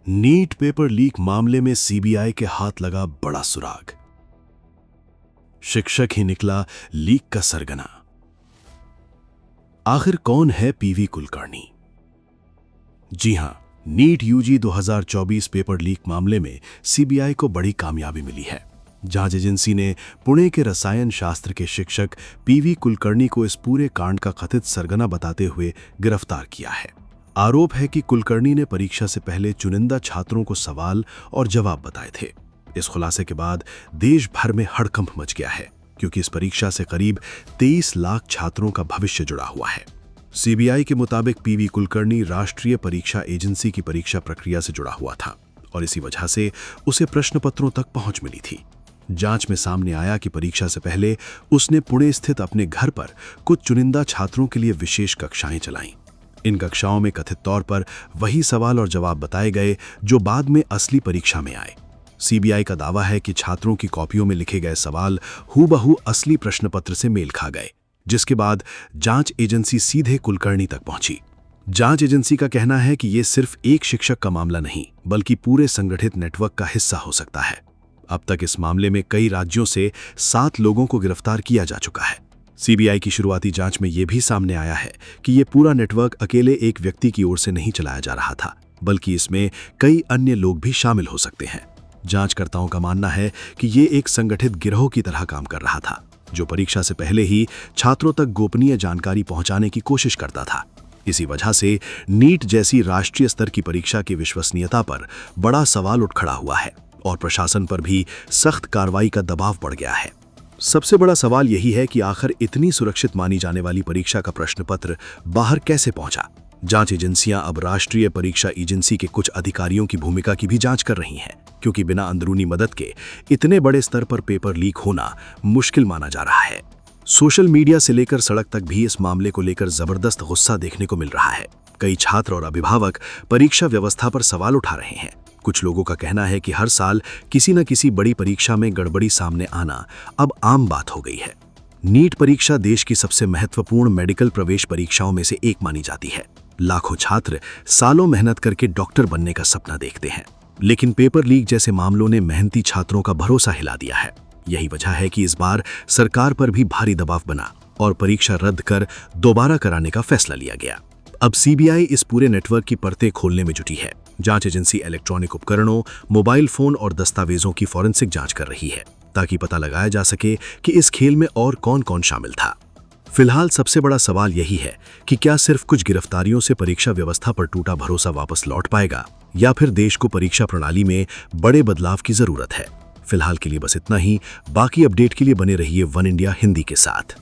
NEET paper leak मामले में CBI के हाथ लगा बड़ा सुराग। शिक्षक ही निकला लीक का सरगना। आखिर कौन है पीवी कुलकर्णी? जी हां, नीट यूजी 2024 पेपर लीक मामले में सीबीआई को बड़ी कामयाबी मिली है। जांच एजेंसी ने पुणे के रसायन शास्त्र के शिक्षक पीवी कुलकर्णी को इस पूरे कांड का कथित सरगना बताते हुए गिरफ्तार किया है। आरोप है कि कुलकर्णी ने परीक्षा से पहले चुनिंदा छात्रों को सवाल और जवाब बताए थे। इस खुलासे के बाद देश भर में हड़कंप मच गया है, क्योंकि इस परीक्षा से करीब 23 लाख छात्रों का भविष्य जुड़ा हुआ है। सीबीआई के मुताबिक पीवी कुलकर्णी राष्ट्रीय परीक्षा एजेंसी की परीक्षा प्रक्रिया से जुड़ा हुआ था और इसी वजह से उसे प्रश्न पत्रों तक पहुंच मिली थी। जांच में सामने आया कि परीक्षा से पहले उसने पुणे स्थित अपने घर पर कुछ चुनिंदा छात्रों के लिए विशेष कक्षाएं चलाईं। इन कक्षाओं में कथित तौर पर वही सवाल और जवाब बताए गए जो बाद में असली परीक्षा में आए। सीबीआई का दावा है कि छात्रों की कॉपियों में लिखे गए सवाल हूबहू असली प्रश्न पत्र से मेल खा गए, जिसके बाद जांच एजेंसी सीधे कुलकर्णी तक पहुंची। जांच एजेंसी का कहना है कि यह सिर्फ एक शिक्षक का मामला नहीं, बल्कि पूरे संगठित नेटवर्क का हिस्सा हो सकता है। अब तक इस मामले में कई राज्यों से 7 लोगों को गिरफ्तार किया जा चुका है। सीबीआई की शुरुआती जांच में यह भी सामने आया है कि यह पूरा नेटवर्क अकेले एक व्यक्ति की ओर से नहीं चलाया जा रहा था, बल्कि इसमें कई अन्य लोग भी शामिल हो सकते हैं। जांचकर्ताओं का मानना है कि यह एक संगठित गिरोह की तरह काम कर रहा था, जो परीक्षा से पहले ही छात्रों तक गोपनीय जानकारी पहुंचाने की कोशिश करता था। इसी वजह से नीट जैसी राष्ट्रीय स्तर की परीक्षा की विश्वसनीयता पर बड़ा सवाल उठ खड़ा हुआ है और प्रशासन पर भी सख्त कार्रवाई का दबाव बढ़ गया है। सबसे बड़ा सवाल यही है कि आखिर इतनी सुरक्षित मानी जाने वाली परीक्षा का प्रश्न पत्र बाहर कैसे पहुंचा। जांच एजेंसियां अब राष्ट्रीय परीक्षा एजेंसी के कुछ अधिकारियों की भूमिका की भी जांच कर रही हैं, क्योंकि बिना अंदरूनी मदद के इतने बड़े स्तर पर पेपर लीक होना मुश्किल माना जा रहा है। सोशल मीडिया से लेकर सड़क तक भी इस मामले को लेकर जबरदस्त गुस्सा देखने को मिल रहा है। कई छात्र और अभिभावक परीक्षा व्यवस्था पर सवाल उठा रहे हैं। कुछ लोगों का कहना है कि हर साल किसी न किसी बड़ी परीक्षा में गड़बड़ी सामने आना अब आम बात हो गई है। नीट परीक्षा देश की सबसे महत्वपूर्ण मेडिकल प्रवेश परीक्षाओं में से एक मानी जाती है। लाखों छात्र सालों मेहनत करके डॉक्टर बनने का सपना देखते हैं, लेकिन पेपर लीक जैसे मामलों ने मेहनती छात्रों का भरोसा हिला दिया है। यही वजह है कि इस बार सरकार पर भी भारी दबाव बना और परीक्षा रद्द कर दोबारा कराने का फैसला लिया गया। अब सीबीआई इस पूरे नेटवर्क की परतें खोलने में जुटी है। जांच एजेंसी इलेक्ट्रॉनिक उपकरणों, मोबाइल फोन और दस्तावेजों की फॉरेंसिक जांच कर रही है, ताकि पता लगाया जा सके कि इस खेल में और कौन कौन शामिल था। फिलहाल सबसे बड़ा सवाल यही है कि क्या सिर्फ कुछ गिरफ्तारियों से परीक्षा व्यवस्था पर टूटा भरोसा वापस लौट पाएगा, या फिर देश को परीक्षा प्रणाली में बड़े बदलाव की जरूरत है। फिलहाल के लिए बस इतना ही। बाकी अपडेट के लिए बने रहिए वन इंडिया हिंदी के साथ।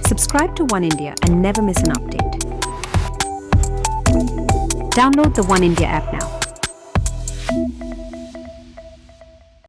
Subscribe to One India and never miss an update. Download the One India app now.